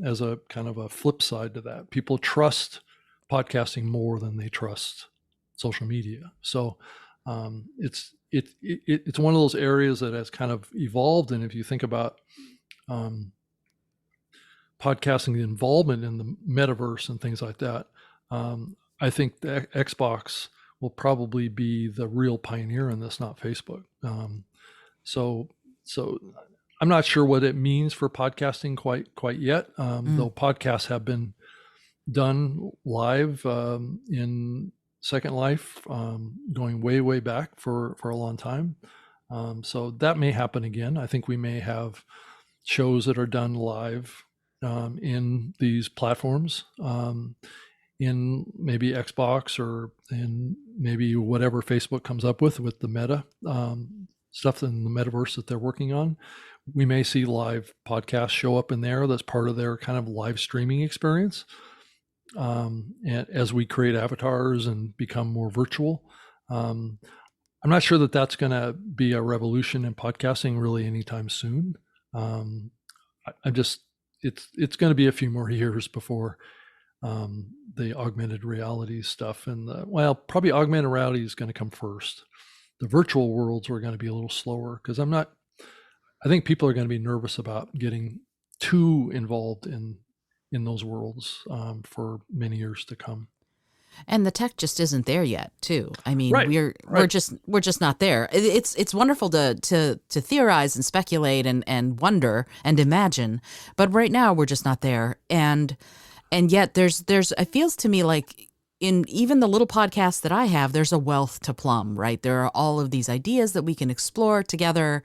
As a kind of a flip side to that. People trust podcasting more than they trust social media. So it's one of those areas that has kind of evolved. And if you think about podcasting, the involvement in the metaverse and things like that, I think the Xbox will probably be the real pioneer in this, not Facebook. So I'm not sure what it means for podcasting quite yet, though podcasts have been done live in Second Life, going way back for a long time. So that may happen again. I think we may have shows that are done live in these platforms, in maybe Xbox or in maybe whatever Facebook comes up with the Meta stuff in the metaverse that they're working on. We may see live podcasts show up in there. That's part of their kind of live streaming experience. And as we create avatars and become more virtual, um, I'm not sure that that's going to be a revolution in podcasting really anytime soon. I'm just, it's going to be a few more years before the augmented reality stuff probably augmented reality is going to come first. The virtual worlds are going to be a little slower because I think people are going to be nervous about getting too involved in those worlds for many years to come. And the tech just isn't there yet, too. I mean, Right, we're just not there. It's wonderful to theorize and speculate and wonder and imagine, but right now we're just not there. And yet there's it feels to me like in even the little podcast that I have, there's a wealth to plumb, right? There are all of these ideas that we can explore together.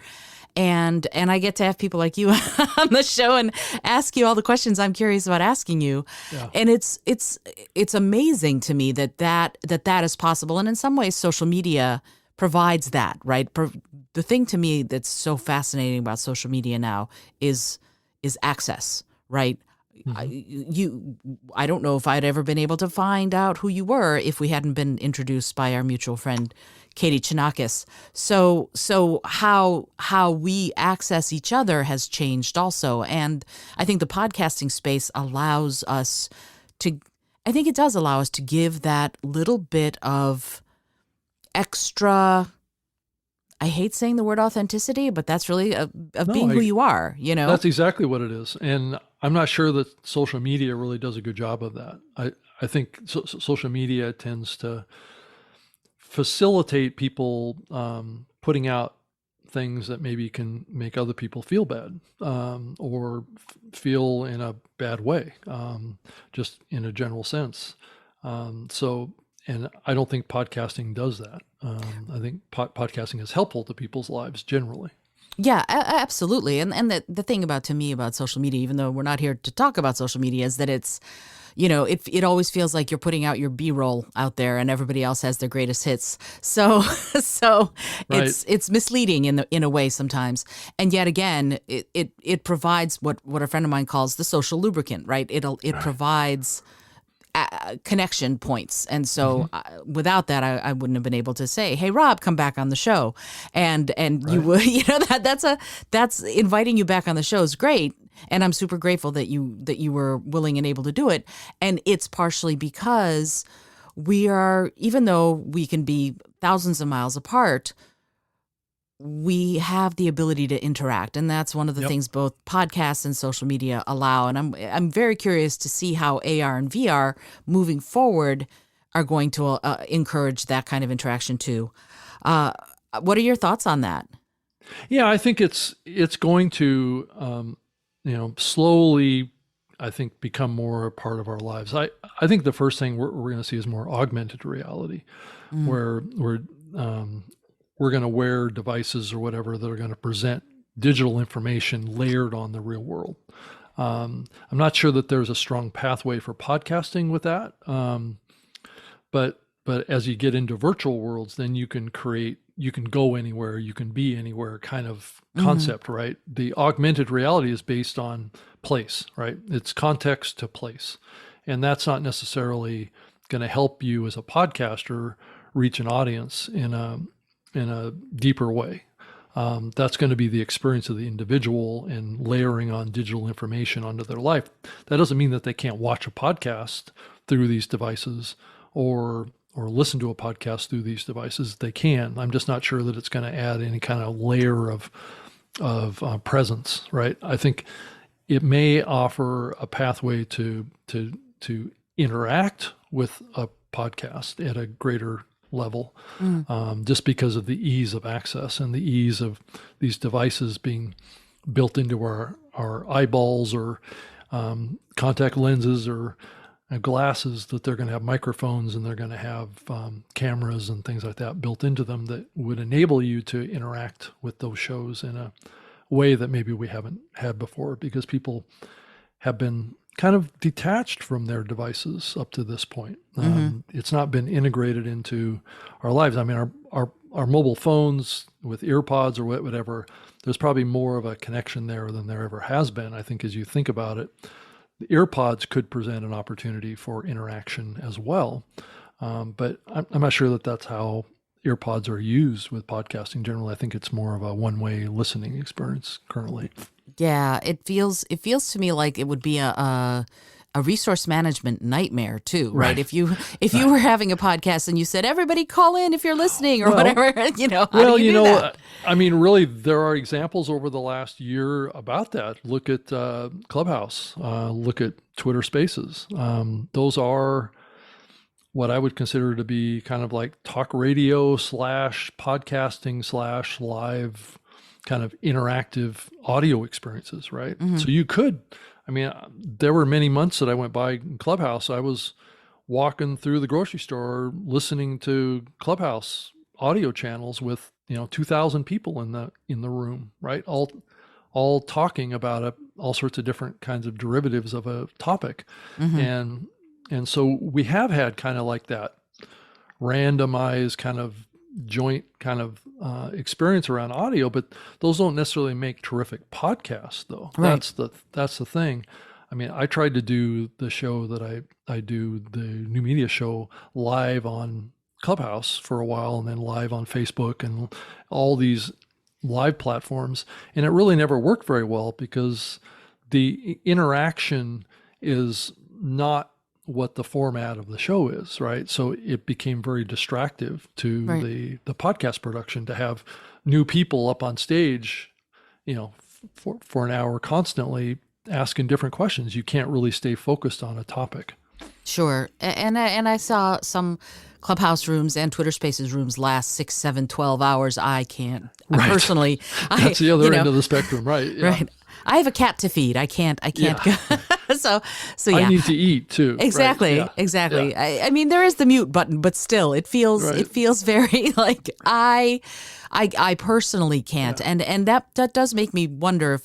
And I get to have people like you on the show and ask you all the questions I'm curious about asking you. Yeah. And it's amazing to me that is possible. And in some ways, social media provides that, right? The thing to me that's so fascinating about social media now is access, right? I don't know if I'd ever been able to find out who you were if we hadn't been introduced by our mutual friend Katie Chinakis. So how we access each other has changed also, and I think the podcasting space allows us to. I think it does allow us to give that little bit of extra. I hate saying the word authenticity, but that's really of being who you are. You know, that's exactly what it is, and I'm not sure that social media really does a good job of that. I think social media tends to facilitate people putting out things that maybe can make other people feel bad or feel in a bad way, just in a general sense. And I don't think podcasting does that. I think podcasting is helpful to people's lives generally. Yeah, absolutely. And the thing to me about social media, even though we're not here to talk about social media, is that it's, you know, it always feels like you're putting out your B-roll out there and everybody else has their greatest hits. So Right. it's misleading in a way sometimes. And yet again, it provides what a friend of mine calls the social lubricant, right? It provides connection points. And so without that, I wouldn't have been able to say, hey, Rob, come back on the show. And Right. you would, that's inviting you back on the show is great. And I'm super grateful that you were willing and able to do it. And it's partially because we are, even though we can be thousands of miles apart, we have the ability to interact, and that's one of the things both podcasts and social media allow. And I'm very curious to see how AR and VR moving forward are going to encourage that kind of interaction too. What are your thoughts on that? Yeah, I think it's going to slowly, I think, become more a part of our lives. I think the first thing we're going to see is more augmented reality, where we're going to wear devices or whatever that are going to present digital information layered on the real world. I'm not sure that there's a strong pathway for podcasting with that. But as you get into virtual worlds, then you can go anywhere, you can be anywhere kind of concept, right? The augmented reality is based on place, right? It's context to place. And that's not necessarily going to help you as a podcaster reach an audience in a deeper way. That's going to be the experience of the individual and layering on digital information onto their life. That doesn't mean that they can't watch a podcast through these devices or listen to a podcast through these devices. They can. I'm just not sure that it's going to add any kind of layer of presence, right? I think it may offer a pathway to interact with a podcast at a greater level, just because of the ease of access and the ease of these devices being built into our eyeballs or contact lenses or glasses, that they're going to have microphones and they're going to have cameras and things like that built into them that would enable you to interact with those shows in a way that maybe we haven't had before, because people have been kind of detached from their devices up to this point. It's not been integrated into our lives. I mean, our mobile phones with earpods or whatever, there's probably more of a connection there than there ever has been. I think as you think about it, the earpods could present an opportunity for interaction as well. But I'm not sure that that's how earpods are used with podcasting generally. I think it's more of a one-way listening experience currently. Yeah, it feels to me like it would be a resource management nightmare too, right? If you were having a podcast and you said everybody call in if you're listening or whatever, how do you do that? I mean, really, there are examples over the last year about that. Look at Clubhouse. Look at Twitter Spaces. Those are what I would consider to be kind of like talk radio / podcasting / live kind of interactive audio experiences, right? Mm-hmm. So you could, I mean, there were many months that I went by in Clubhouse. I was walking through the grocery store listening to Clubhouse audio channels with 2,000 people in the room, right? All talking about all sorts of different kinds of derivatives of a topic. Mm-hmm. And so we have had kind of like that randomized kind of joint kind of experience around audio, but those don't necessarily make terrific podcasts though. Right. That's the thing. I mean, I tried to do the show that I do, the new media show, live on Clubhouse for a while and then live on Facebook and all these live platforms. And it really never worked very well because the interaction is not what the format of the show is, right? So it became very distractive to the podcast production to have new people up on stage, for an hour constantly asking different questions. You can't really stay focused on a topic. Sure. And I saw some Clubhouse rooms and Twitter Spaces rooms last 6, 7, 12 hours. I can't personally. That's the other end of the spectrum, right? Yeah. Right. I have a cat to feed. I can't go. So yeah. I need to eat too. Exactly. Right? Yeah. Exactly. Yeah. I mean, there is the mute button, but still, it feels very like I personally can't, and that does make me wonder if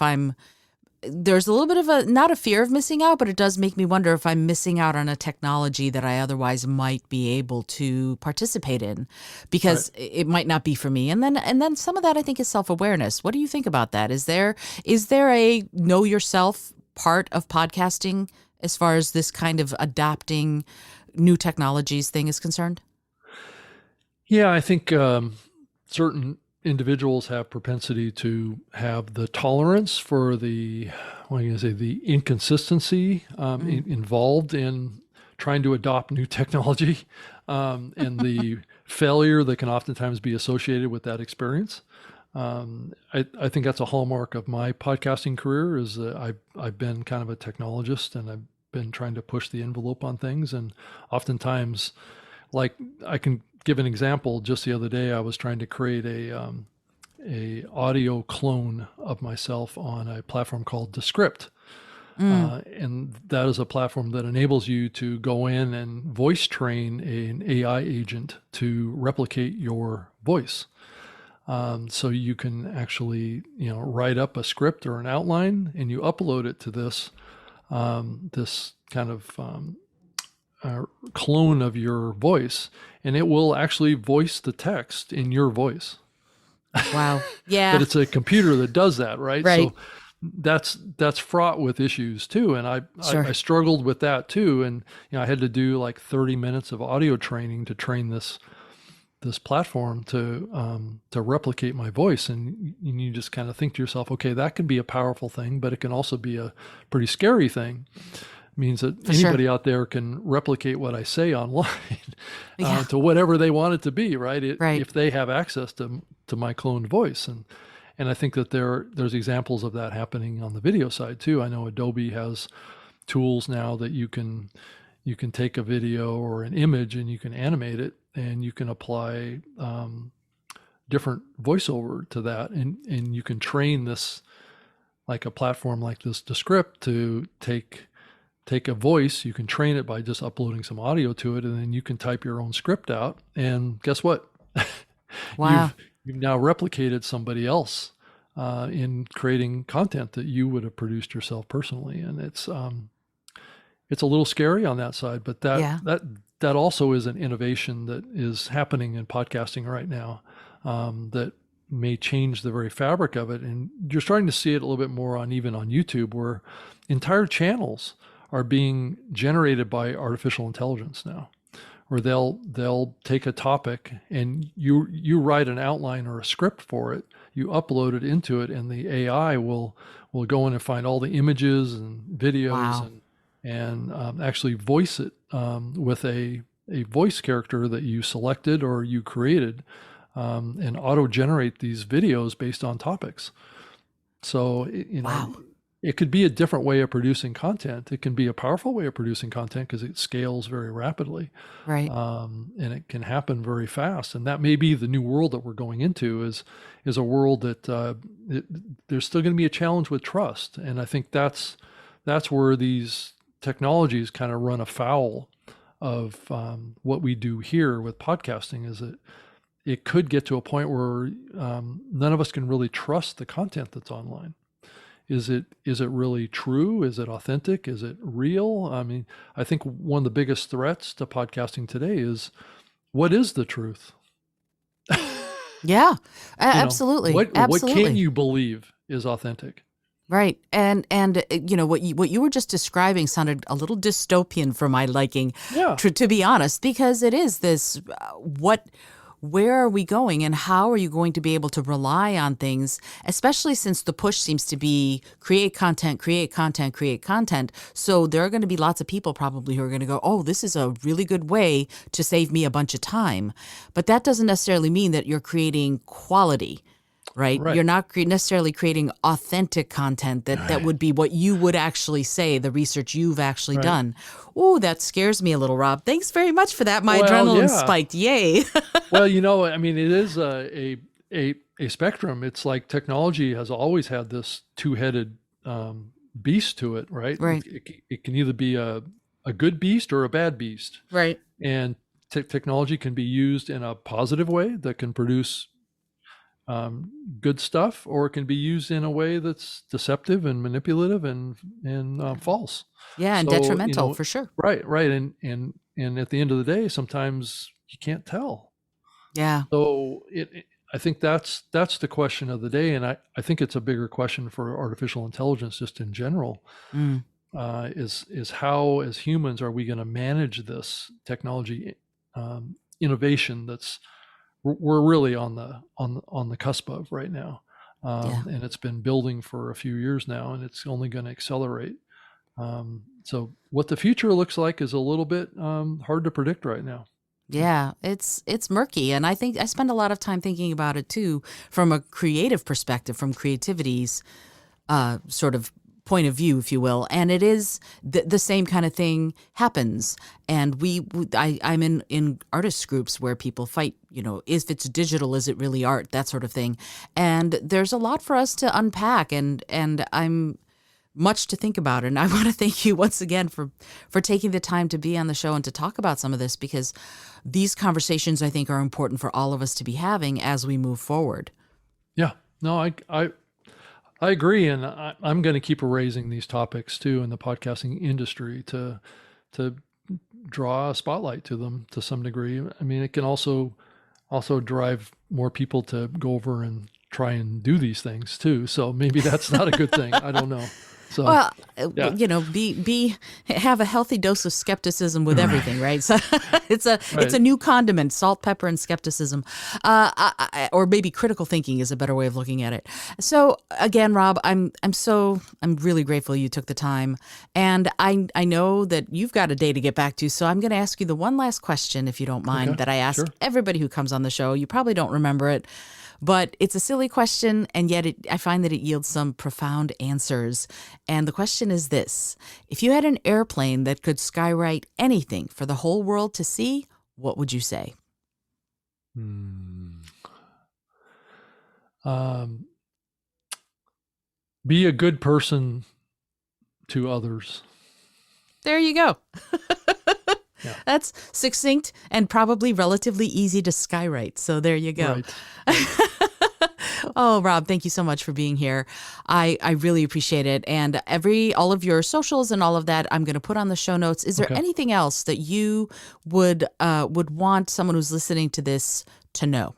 there's a little bit of not a fear of missing out, but it does make me wonder if I'm missing out on a technology that I otherwise might be able to participate in because it might not be for me. And then some of that I think is self-awareness. What do you think about that? Is there a know yourself part of podcasting as far as this kind of adopting new technologies thing is concerned? Yeah, I think certain individuals have propensity to have the tolerance for the inconsistency involved in trying to adopt new technology and the failure that can oftentimes be associated with that experience. I think that's a hallmark of my podcasting career is that I've been kind of a technologist and I've been trying to push the envelope on things. And oftentimes, like I can give an example. Just the other day, I was trying to create a audio clone of myself on a platform called Descript. And that is a platform that enables you to go in and voice train an AI agent to replicate your voice. So you can actually, write up a script or an outline and you upload it to this kind of clone of your voice, and it will actually voice the text in your voice. Wow. Yeah. But it's a computer that does that, right? Right. So that's fraught with issues too. And I struggled with that too. And I had to do like 30 minutes of audio training to train this platform to replicate my voice. And you just kind of think to yourself, okay, that can be a powerful thing, but it can also be a pretty scary thing. It means that anybody out there can replicate what I say online to whatever they want it to be, right? If they have access to my cloned voice. And I think that there's examples of that happening on the video side too. I know Adobe has tools now that you can take a video or an image and you can animate it and you can apply different voiceover to that. And you can train this, like a platform like this Descript, to take a voice. You can train it by just uploading some audio to it, and then you can type your own script out. And guess what? Wow. You've now replicated somebody else in creating content that you would have produced yourself personally. And it's a little scary on that side, but that also is an innovation that is happening in podcasting right now. that may change the very fabric of it. And you're starting to see it a little bit more even on YouTube, where entire channels are being generated by artificial intelligence now, where they'll take a topic and you write an outline or a script for it, you upload it into it, and the AI will go in and find all the images and videos Wow. and actually voice it with a voice character that you selected or you created, and auto-generate these videos based on topics. So, Wow. it could be a different way of producing content. It can be a powerful way of producing content because it scales very rapidly, Right. and it can happen very fast. And that may be the new world that we're going into, is a world that there's still going to be a challenge with trust. And I think that's where these technologies kind of run afoul of what we do here with podcasting, is that it could get to a point where none of us can really trust the content that's online. Is it really true? Is it authentic? Is it real? I mean, I think one of the biggest threats to podcasting today is, what is the truth? Yeah, You know, absolutely. what Absolutely. can you believe is authentic? Right. And what you were just describing sounded a little dystopian for my liking, Yeah, to be honest, because it is this where are we going and how are you going to be able to rely on things, especially since the push seems to be create content, create content, create content. So there are going to be lots of people probably who are going to go, oh, this is a really good way to save me a bunch of time. But that doesn't necessarily mean that you're creating quality. Right? right, You're not necessarily creating authentic content that would be what you would actually say, the research you've actually right. done. Oh, that scares me a little, Rob. Thanks very much for that. My Well, adrenaline yeah. spiked. Yay. Well, I mean, it is a spectrum. It's like technology has always had this two-headed beast to it, right? Right. It can either be a good beast or a bad beast. Right. And technology can be used in a positive way that can produce good stuff, or it can be used in a way that's deceptive and manipulative and false. Yeah, and So, detrimental for sure. right, and at the end of the day, sometimes you can't tell. Yeah. So I think that's the question of the day, and I think it's a bigger question for artificial intelligence just in general. Mm. Is how, as humans, are we going to manage this technology innovation that's we're really on the cusp of right now, Yeah. and it's been building for a few years now, and it's only going to accelerate. So what the future looks like is a little bit hard to predict right now. Yeah, it's murky, and I think I spend a lot of time thinking about it too, from a creative perspective, from creativity's sort of point of view, if you will. And it is the same kind of thing happens. And I'm in artist groups where people fight, if it's digital, is it really art, that sort of thing. And there's a lot for us to unpack, and I'm much to think about. And I want to thank you once again for taking the time to be on the show and to talk about some of this, because these conversations, I think, are important for all of us to be having as we move forward. Yeah, no, I agree, and I'm going to keep raising these topics too in the podcasting industry to draw a spotlight to them to some degree. I mean, it can also drive more people to go over and try and do these things too. So maybe that's not a good thing. I don't know. So, Well, yeah. have a healthy dose of skepticism with everything, right? So it's a Right. new condiment: salt, pepper, and skepticism, or maybe critical thinking is a better way of looking at it. So again, Rob, I'm really grateful you took the time, and I know that you've got a day to get back to. So I'm going to ask you the one last question, if you don't mind, Okay. that I ask Sure. everybody who comes on the show. You probably don't remember it, but it's a silly question, and yet I find that it yields some profound answers. And the question is this: if you had an airplane that could skywrite anything for the whole world to see, what would you say? Um, be a good person to others. There you go. Yeah. That's succinct and probably relatively easy to skywrite. So there you go. Right. Oh, Rob, thank you so much for being here. I really appreciate it. And all of your socials and all of that, I'm going to put on the show notes. Is there Okay. anything else that you would want someone who's listening to this to know?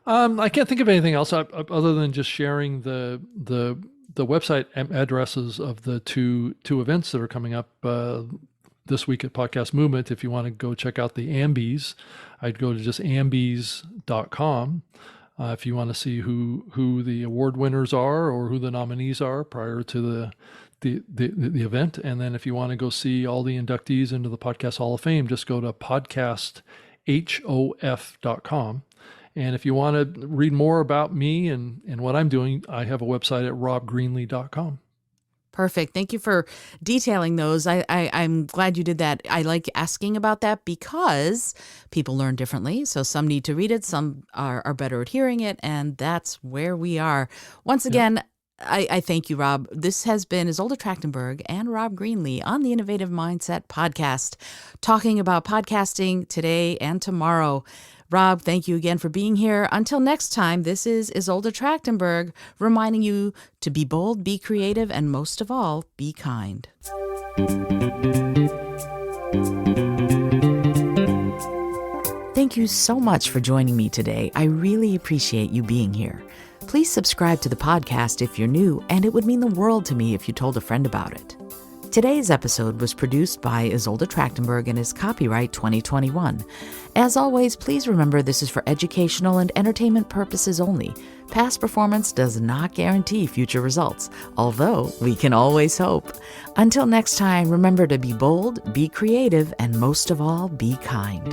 I can't think of anything else other than just sharing the website addresses of the two events that are coming up this week at Podcast Movement. If you want to go check out the Ambies, I'd go to just ambies.com. If you want to see who the award winners are or who the nominees are prior to the event. And then if you want to go see all the inductees into the Podcast Hall of Fame, just go to podcasthof.com. And if you want to read more about me and what I'm doing, I have a website at robgreenlee.com. Perfect. Thank you for detailing those. I'm glad you did that. I like asking about that because people learn differently. So some need to read it, some are better at hearing it, and that's where we are. Once again, yep. I thank you, Rob. This has been Isolde Trachtenberg and Rob Greenlee on the Innovative Mindset Podcast, talking about podcasting today and tomorrow. Rob, thank you again for being here. Until next time, this is Isolde Trachtenberg reminding you to be bold, be creative, and most of all, be kind. Thank you so much for joining me today. I really appreciate you being here. Please subscribe to the podcast if you're new, and it would mean the world to me if you told a friend about it. Today's episode was produced by Isolde Trachtenberg and is copyright 2021. As always, please remember this is for educational and entertainment purposes only. Past performance does not guarantee future results, although we can always hope. Until next time, remember to be bold, be creative, and most of all, be kind.